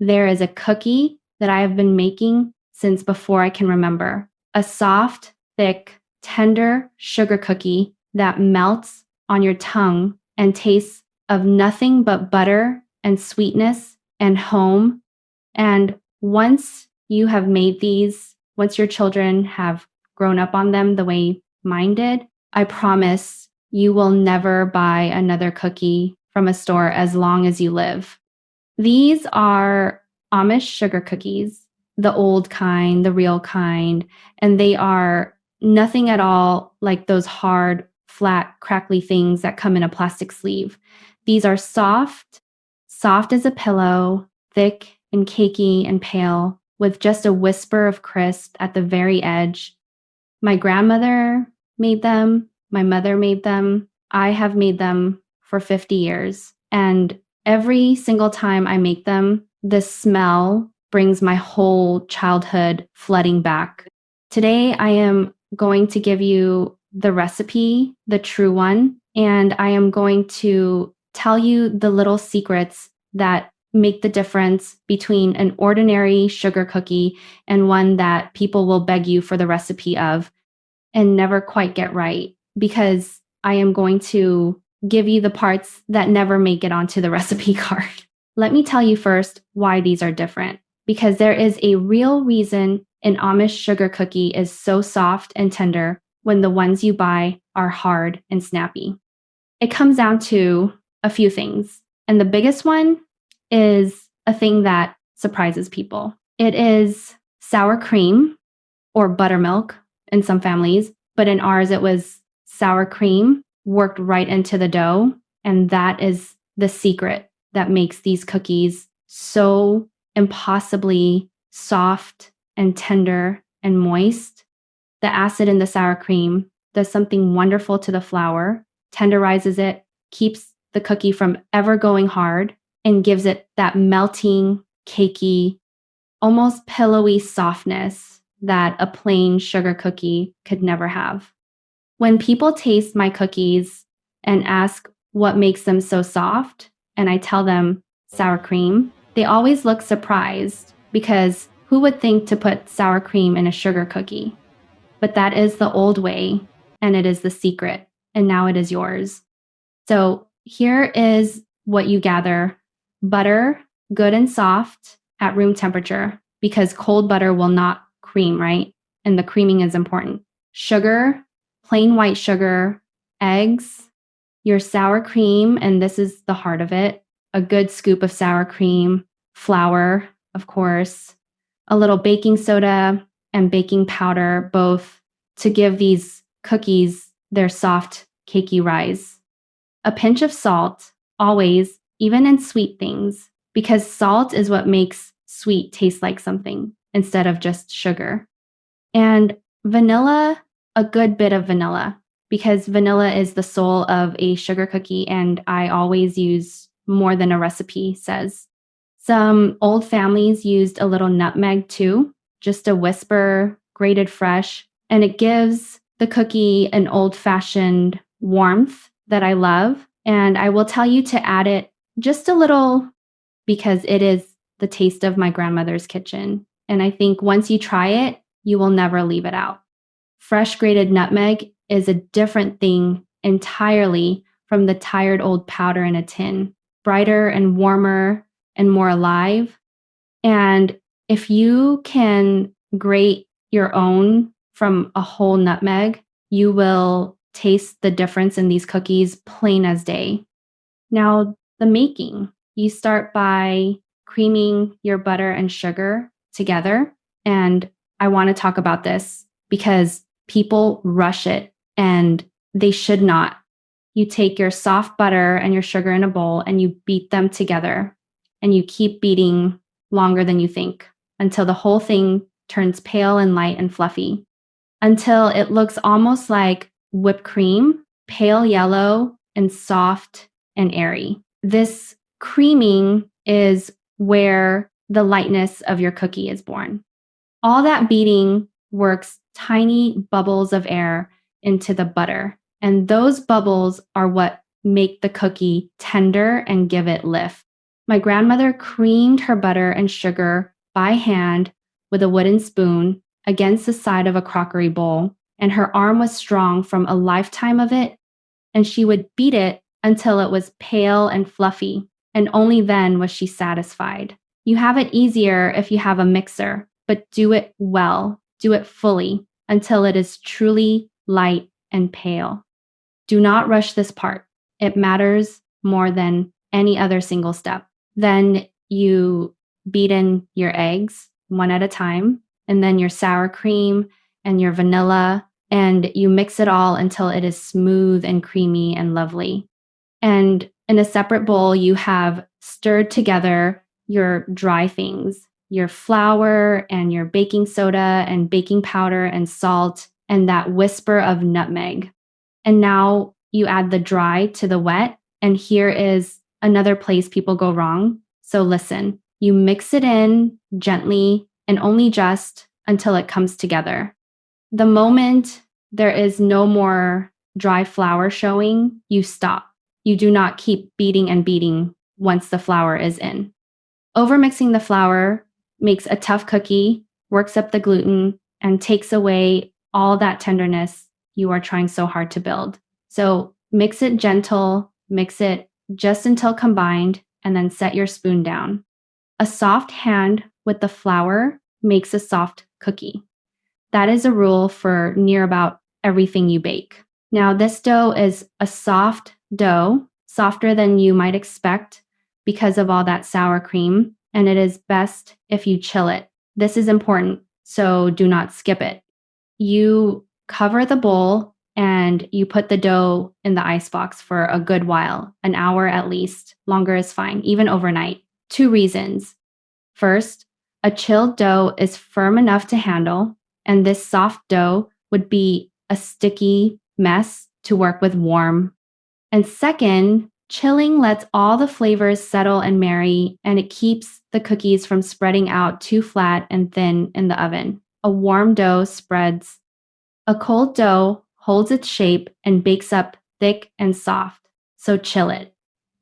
there is a cookie that I have been making since before I can remember. A soft, thick, tender sugar cookie that melts on your tongue and tastes of nothing but butter and sweetness and home. And once you have made these, once your children have grown up on them the way mine did, I promise you will never buy another cookie from a store as long as you live. These are Amish sugar cookies, the old kind, the real kind, and they are nothing at all like those hard, flat, crackly things that come in a plastic sleeve. These are soft, soft as a pillow, thick and cakey and pale, with just a whisper of crisp at the very edge. My grandmother made them. My mother made them. I have made them for 50 years. And every single time I make them, the smell brings my whole childhood flooding back. Today, I am going to give you the recipe, the true one, and I am going to tell you the little secrets that make the difference between an ordinary sugar cookie and one that people will beg you for the recipe of and never quite get right, because I am going to give you the parts that never make it onto the recipe card. Let me tell you first why these are different, because there is a real reason an Amish sugar cookie is so soft and tender when the ones you buy are hard and snappy. It comes down to a few things, and the biggest one is a thing that surprises people. It is sour cream or buttermilk in some families, but in ours it was sour cream worked right into the dough, and that is the secret that makes these cookies so impossibly soft and tender and moist. The acid in the sour cream does something wonderful to the flour, tenderizes it, keeps the cookie from ever going hard, and gives it that melting, cakey, almost pillowy softness that a plain sugar cookie could never have. When people taste my cookies and ask what makes them so soft, and I tell them sour cream, they always look surprised, because who would think to put sour cream in a sugar cookie? But that is the old way, and it is the secret, and now it is yours. So here is what you gather. Butter, good and soft at room temperature, because cold butter will not cream, right? And the creaming is important. Sugar, plain white sugar, eggs, your sour cream, and this is the heart of it, a good scoop of sour cream, flour, of course, a little baking soda and baking powder, both to give these cookies their soft, cakey rise. A pinch of salt, always, even in sweet things, because salt is what makes sweet taste like something instead of just sugar. And vanilla, a good bit of vanilla, because vanilla is the soul of a sugar cookie, and I always use more than a recipe says. Some old families used a little nutmeg too, just a whisper, grated fresh, and it gives the cookie an old-fashioned warmth that I love. And I will tell you to add it just a little, because it is the taste of my grandmother's kitchen. And I think once you try it, you will never leave it out. Fresh grated nutmeg is a different thing entirely from the tired old powder in a tin, brighter and warmer and more alive. And if you can grate your own from a whole nutmeg, you will taste the difference in these cookies plain as day. Now, the making. You start by creaming your butter and sugar together. And I want to talk about this because people rush it, and they should not. You take your soft butter and your sugar in a bowl and you beat them together, and you keep beating longer than you think until the whole thing turns pale and light and fluffy, until it looks almost like whipped cream, pale yellow and soft and airy. This creaming is where the lightness of your cookie is born. All that beating works tiny bubbles of air into the butter, and those bubbles are what make the cookie tender and give it lift. My grandmother creamed her butter and sugar by hand with a wooden spoon against the side of a crockery bowl, and her arm was strong from a lifetime of it, and she would beat it until it was pale and fluffy, and only then was she satisfied. You have it easier if you have a mixer, but do it well, do it fully until it is truly light and pale. Do not rush this part. It matters more than any other single step. Then you beat in your eggs one at a time, and then your sour cream and your vanilla, and you mix it all until it is smooth and creamy and lovely. And in a separate bowl, you have stirred together your dry things, your flour and your baking soda and baking powder and salt and that whisper of nutmeg. And now you add the dry to the wet. And here is another place people go wrong. So listen, you mix it in gently and only just until it comes together. The moment there is no more dry flour showing, you stop. You do not keep beating and beating once the flour is in. Overmixing the flour makes a tough cookie, works up the gluten, and takes away all that tenderness you are trying so hard to build. So mix it gentle, mix it just until combined, and then set your spoon down. A soft hand with the flour makes a soft cookie. That is a rule for near about everything you bake. Now, this dough is a soft dough, softer than you might expect because of all that sour cream, and it is best if you chill it. This is important, so do not skip it. You cover the bowl and you put the dough in the icebox for a good while, an hour at least. Longer is fine, even overnight. 2 reasons. First, a chilled dough is firm enough to handle, and this soft dough would be a sticky mess to work with warm. And second, chilling lets all the flavors settle and marry, and it keeps the cookies from spreading out too flat and thin in the oven. A warm dough spreads. A cold dough holds its shape and bakes up thick and soft, so chill it.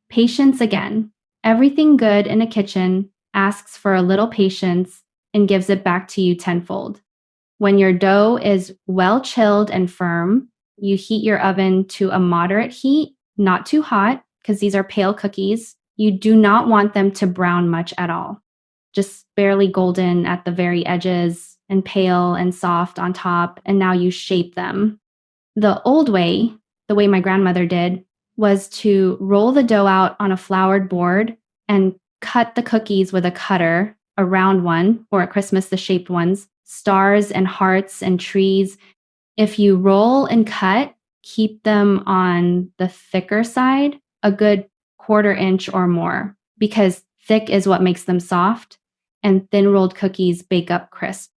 Patience again. Everything good in a kitchen asks for a little patience and gives it back to you tenfold. When your dough is well chilled and firm, you heat your oven to a moderate heat, not too hot, because these are pale cookies. You do not want them to brown much at all. Just barely golden at the very edges and pale and soft on top, and now you shape them. The old way, the way my grandmother did, was to roll the dough out on a floured board and cut the cookies with a cutter, a round one, or at Christmas, the shaped ones, stars and hearts and trees. If you roll and cut, keep them on the thicker side, a good 1/4 inch or more, because thick is what makes them soft, and thin rolled cookies bake up crisp.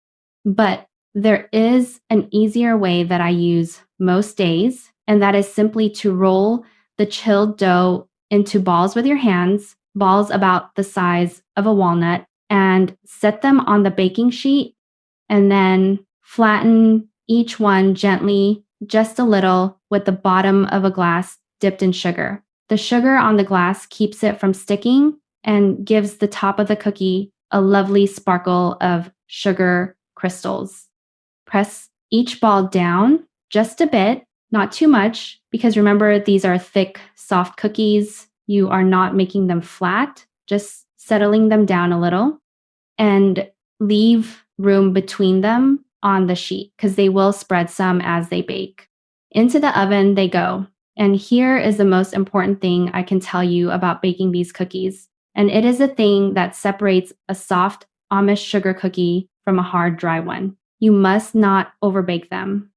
But there is an easier way that I use most days, and that is simply to roll the chilled dough into balls with your hands, balls about the size of a walnut, and set them on the baking sheet, and then flatten each one gently, just a little, with the bottom of a glass dipped in sugar. The sugar on the glass keeps it from sticking and gives the top of the cookie a lovely sparkle of sugar crystals. Press each ball down just a bit, not too much, because remember, these are thick, soft cookies. You are not making them flat, just settling them down a little, and leave room between them on the sheet because they will spread some as they bake. Into the oven they go. And here is the most important thing I can tell you about baking these cookies. And it is a thing that separates a soft Amish sugar cookie from a hard, dry one. You must not overbake them.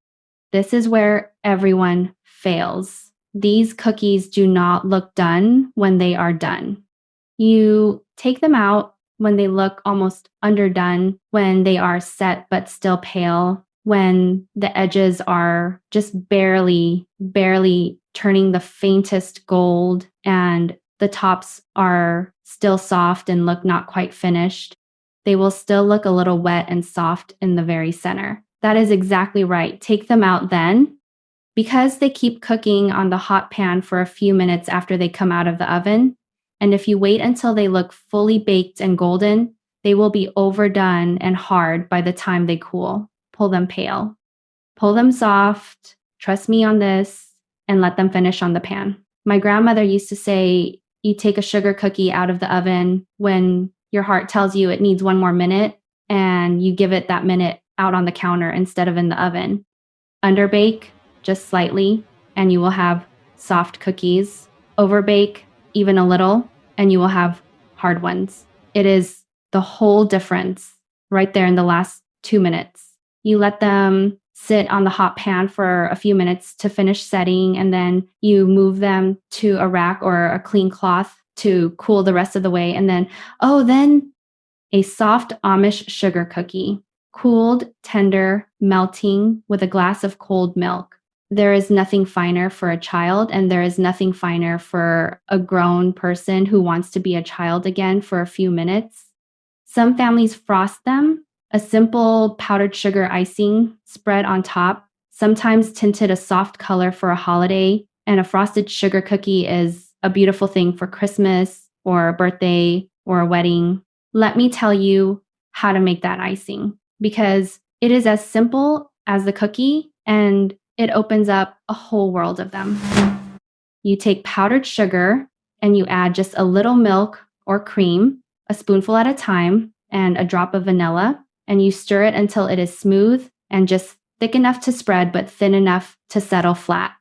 This is where everyone fails. These cookies do not look done when they are done. You take them out when they look almost underdone, when they are set but still pale, when the edges are just barely turning the faintest gold, and the tops are still soft and look not quite finished. They will still look a little wet and soft in the very center. That is exactly right. Take them out then. Because they keep cooking on the hot pan for a few minutes after they come out of the oven, And if you wait until they look fully baked and golden, they will be overdone and hard by the time they cool. Pull them pale. Pull them soft, trust me on this, and let them finish on the pan. My grandmother used to say, you take a sugar cookie out of the oven when your heart tells you it needs one more minute, and you give it that minute out on the counter instead of in the oven. Underbake just slightly, and you will have soft cookies. Overbake even a little, and you will have hard ones. It is the whole difference right there in the last 2 minutes. You let them sit on the hot pan for a few minutes to finish setting, and then you move them to a rack or a clean cloth to cool the rest of the way. And then, then a soft Amish sugar cookie, cooled, tender, melting with a glass of cold milk. There is nothing finer for a child, and there is nothing finer for a grown person who wants to be a child again for a few minutes. Some families frost them, a simple powdered sugar icing spread on top, sometimes tinted a soft color for a holiday, and a frosted sugar cookie is a beautiful thing for Christmas or a birthday or a wedding. Let me tell you how to make that icing, because it is as simple as the cookie and it opens up a whole world of them. You take powdered sugar and you add just a little milk or cream, a spoonful at a time, and a drop of vanilla, and you stir it until it is smooth and just thick enough to spread but thin enough to settle flat.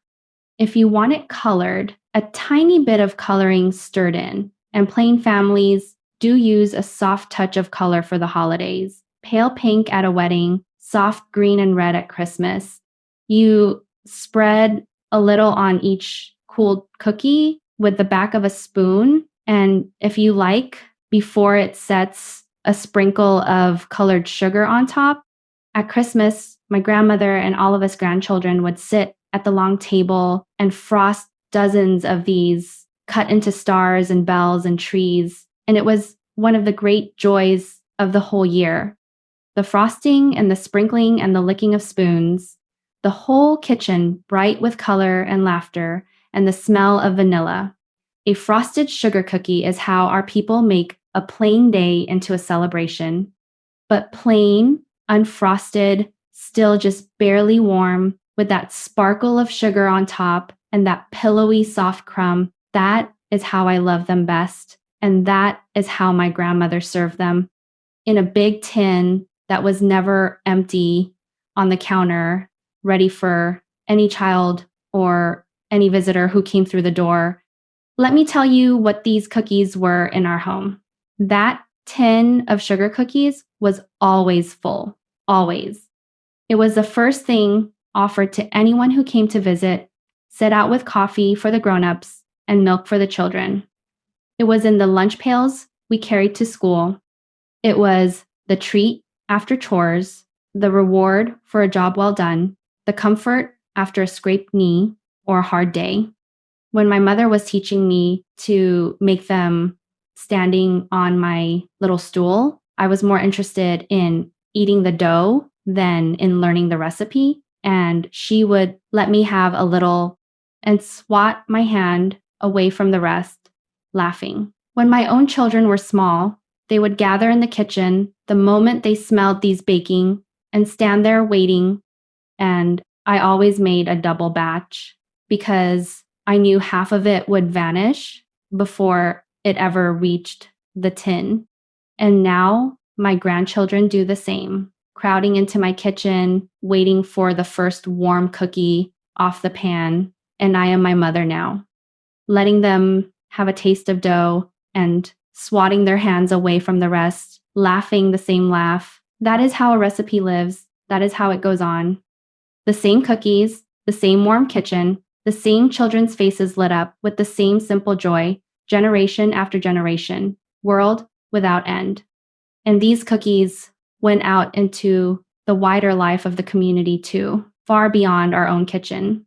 If you want it colored, a tiny bit of coloring stirred in, and plain families do use a soft touch of color for the holidays. Pale pink at a wedding, soft green and red at Christmas. You spread a little on each cooled cookie with the back of a spoon, and if you like, before it sets, a sprinkle of colored sugar on top. At Christmas, my grandmother and all of us grandchildren would sit at the long table and frost dozens of these cut into stars and bells and trees. And it was one of the great joys of the whole year. The frosting and the sprinkling and the licking of spoons, the whole kitchen bright with color and laughter and the smell of vanilla. A frosted sugar cookie is how our people make a plain day into a celebration. But plain, unfrosted, still just barely warm, with that sparkle of sugar on top and that pillowy soft crumb, that is how I love them best. And that is how my grandmother served them. In a big tin that was never empty on the counter, ready for any child or any visitor who came through the door. Let me tell you what these cookies were in our home. That tin of sugar cookies was always full, always. It was the first thing offered to anyone who came to visit, set out with coffee for the grown-ups and milk for the children. It was in the lunch pails we carried to school. It was the treat after chores, the reward for a job well done, the comfort after a scraped knee or a hard day. When my mother was teaching me to make them standing on my little stool, I was more interested in eating the dough than in learning the recipe. And she would let me have a little and swat my hand away from the rest, laughing. When my own children were small, they would gather in the kitchen the moment they smelled these baking and stand there waiting. And I always made a double batch because I knew half of it would vanish before it ever reached the tin. And now my grandchildren do the same, crowding into my kitchen, waiting for the first warm cookie off the pan. And I am my mother now, letting them have a taste of dough and swatting their hands away from the rest, laughing the same laugh. That is how a recipe lives. That is how it goes on. The same cookies, the same warm kitchen, the same children's faces lit up with the same simple joy, generation after generation, world without end. And these cookies went out into the wider life of the community too, far beyond our own kitchen.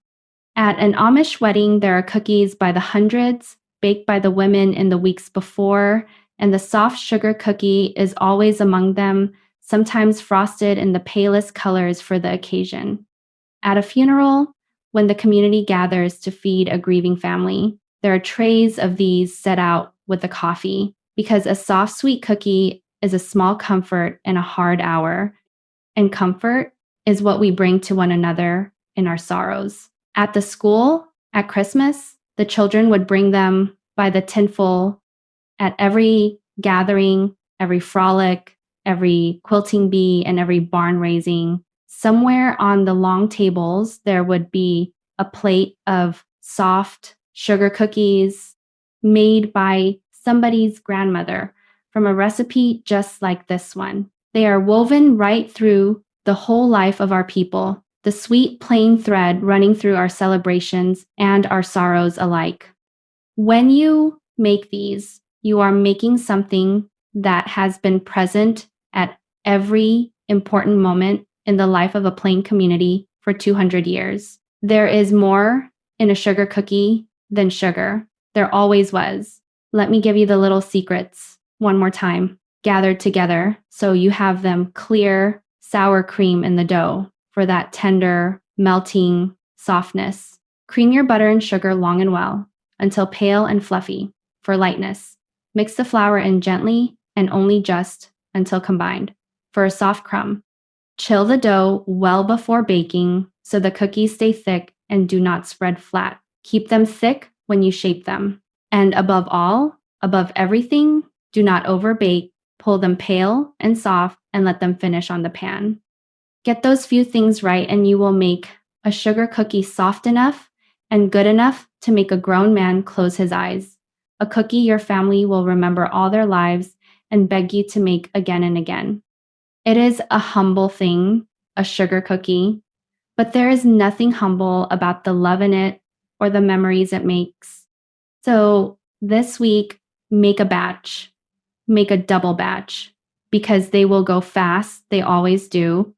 At an Amish wedding, there are cookies by the hundreds, baked by the women in the weeks before, and the soft sugar cookie is always among them, sometimes frosted in the palest colors for the occasion. At a funeral, when the community gathers to feed a grieving family, there are trays of these set out with the coffee, because a soft, sweet cookie is a small comfort in a hard hour, and comfort is what we bring to one another in our sorrows. At the school, at Christmas, the children would bring them by the tinful at every gathering, every frolic, every quilting bee, and every barn raising. Somewhere on the long tables, there would be a plate of soft sugar cookies made by somebody's grandmother from a recipe just like this one. They are woven right through the whole life of our people, the sweet plain thread running through our celebrations and our sorrows alike. When you make these, you are making something that has been present at every important moment in the life of a plain community for 200 years. There is more in a sugar cookie than sugar. There always was. Let me give you the little secrets one more time. Gathered together so you have them clear sour cream in the dough for that tender, melting softness. Cream your butter and sugar long and well until pale and fluffy for lightness. Mix the flour in gently and only just until combined for a soft crumb. Chill the dough well before baking so the cookies stay thick and do not spread flat. Keep them thick when you shape them. And above all, above everything, do not overbake. Pull them pale and soft and let them finish on the pan. Get those few things right and you will make a sugar cookie soft enough and good enough to make a grown man close his eyes. A cookie your family will remember all their lives and beg you to make again and again. It is a humble thing, a sugar cookie, but there is nothing humble about the love in it or the memories it makes. So this week, make a batch. Make a double batch because they will go fast. They always do.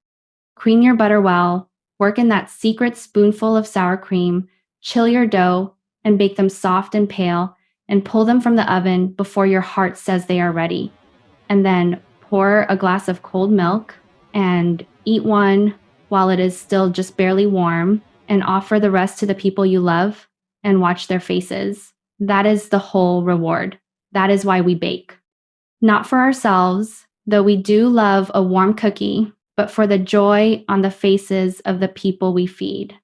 Cream your butter well. Work in that secret spoonful of sour cream. Chill your dough and bake them soft and pale and pull them from the oven before your heart says they are ready. And then pour a glass of cold milk and eat one while it is still just barely warm and offer the rest to the people you love and watch their faces. That is the whole reward. That is why we bake. Not for ourselves, though we do love a warm cookie, but for the joy on the faces of the people we feed.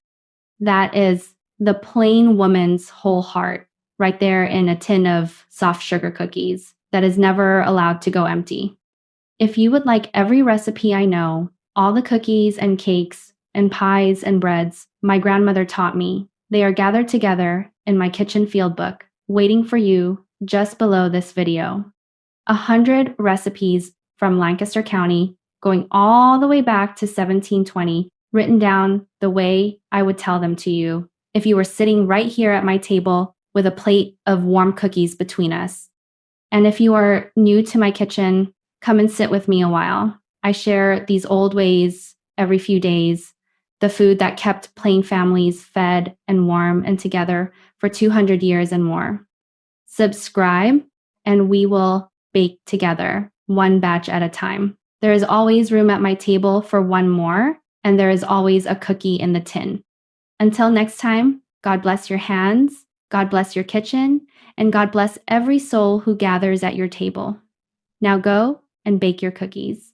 That is the plain woman's whole heart, right there in a tin of soft sugar cookies that is never allowed to go empty. If you would like every recipe I know, all the cookies and cakes and pies and breads my grandmother taught me, they are gathered together in my kitchen field book, waiting for you just below this video. 100 recipes from Lancaster County, going all the way back to 1720, written down the way I would tell them to you if you were sitting right here at my table with a plate of warm cookies between us. And if you are new to my kitchen, come and sit with me a while. I share these old ways every few days, the food that kept plain families fed and warm and together for 200 years and more. Subscribe, and we will bake together, one batch at a time. There is always room at my table for one more, and there is always a cookie in the tin. Until next time, God bless your hands, God bless your kitchen, and God bless every soul who gathers at your table. Now go and bake your cookies.